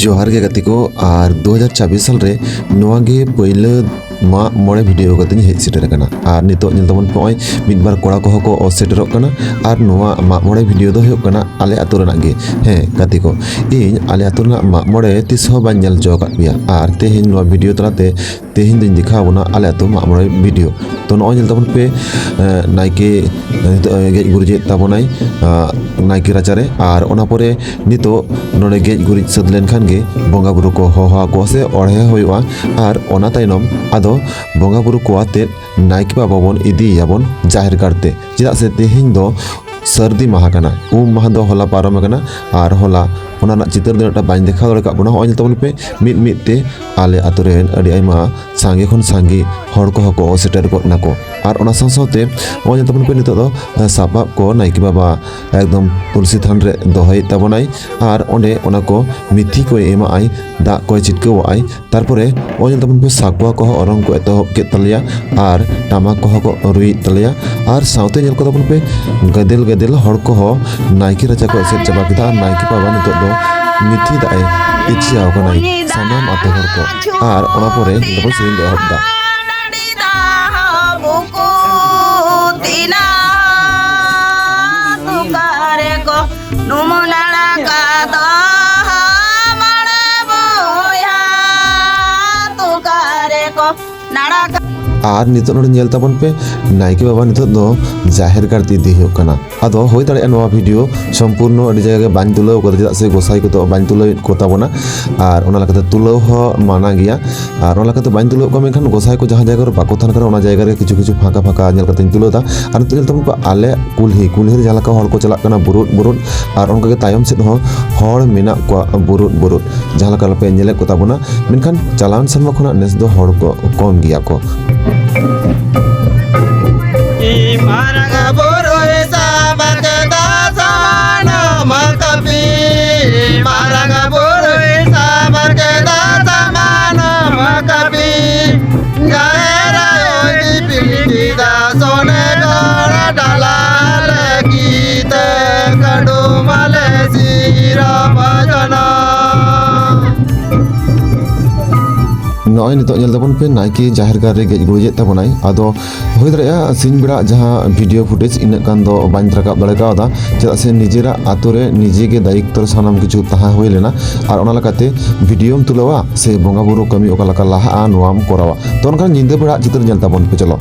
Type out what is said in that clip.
जोहार गे गति को और 2024 साल रे नोआ गे पहले माग मोड़े वीडियो कते हेज सेटर कना और नितो नेल तबन पय मिद बार कोड़ा को को सेटर कना और नोआ माग मोड़े वीडियो दो हुयुग कना आले आतु रना गे हे गति को इन आले आतु रना माग मोड़े तिस हो बाñ नेल जो काट बिया और तेहिन नोआ वीडियो तलाते तेहिन दिन दिखा बना आले आतु माग मोड़े वीडियो तो नोय नेल तबन पे नाइके गेज गुरिजे ताबनाय नाइके राचारे और ओना परे नितो नोडे गेज गुरिज सद लेन खान गे बंगा बुरु को होहा को से ओढ़े हुयुआ और ओना ताइनम आदो बंगा बुरु को आते नाइके बाबा बन इदी याबन जाहिर करते चेदा से तेहिन दो सर्दी माह कना माह दो होला पारम कना और होला ओना चितर दो बाñ देखा दड़े का बना होय तबन पे मिद मिद ते आले आतु रेन अडी आइमा सांगे खन सांगे हर को हको सेटर को नाको और ओना साथे होय तबन पे नितो दो सापाब को नाइके बाबा एकदम तुलसी थान रे दोहय तबनाय और ओंडे ओना को मिथि को एमा आय दा को चिटको आय तारपरे होय तबन पे साकुआ को अरंग को एतो के तलिया और टामाक को रुई तलिया और साउते नेल को तबन पे गदेल गदेल हर को नाइके राजा को एसेट चाबा किदा नाइके बाबा नितो दो मिथि दाय इच्छा कनाय सानाम आते हर को और ओना परे दबो सेरिन दे हबदा और नितो नोडे नेल ताबन पे नाइके बाबा नितो दो जाहिर करती दी हुयुग कना आदो होय दाड़े नोवा वीडियो संपूर्ण अडी जगह बाñ तुलाव को चेदा से गोसाई को तो बाñ तुलाव को ताबना और ओना लकाते तुलाव हो माना गया और ओना लकाते बाñ तुलाव को मेनखान गोसाई को जहां जगह रे बाको थान करे ओना जगह रे किछु किछु फाका फाका नेल काते तुलाव दा और नितो नेल ताबन को आले कुल्ही रे जहां लका हर को चला कना बुरुट बुरुट और ओनका के तायम सेद हो हर मेना को बुरुट बुरुट जहां लका पे नेले को ताबना मेनखान चालान सरमा खना नेस दो हर को कम गया को नॉय नितो नेल तबन पे नाइके जाहिर गार रे गेज गुरिजे तबनाय आदो होय दरेया सिन बेड़ा जहां वीडियो फुटेज इन कान दो बाñ राकाब दड़े कावदा चेदा से निजेरा आतु रे निजे के दायित्व सानाम किछु ताहा होय लेना और ओना लकाते वीडियोम तुलावा से बंगा बुरु कमी ओका लका लाहा नोआम करावा तो ओनका निंदे बेड़ा चित्र नेल तबन पे चलो।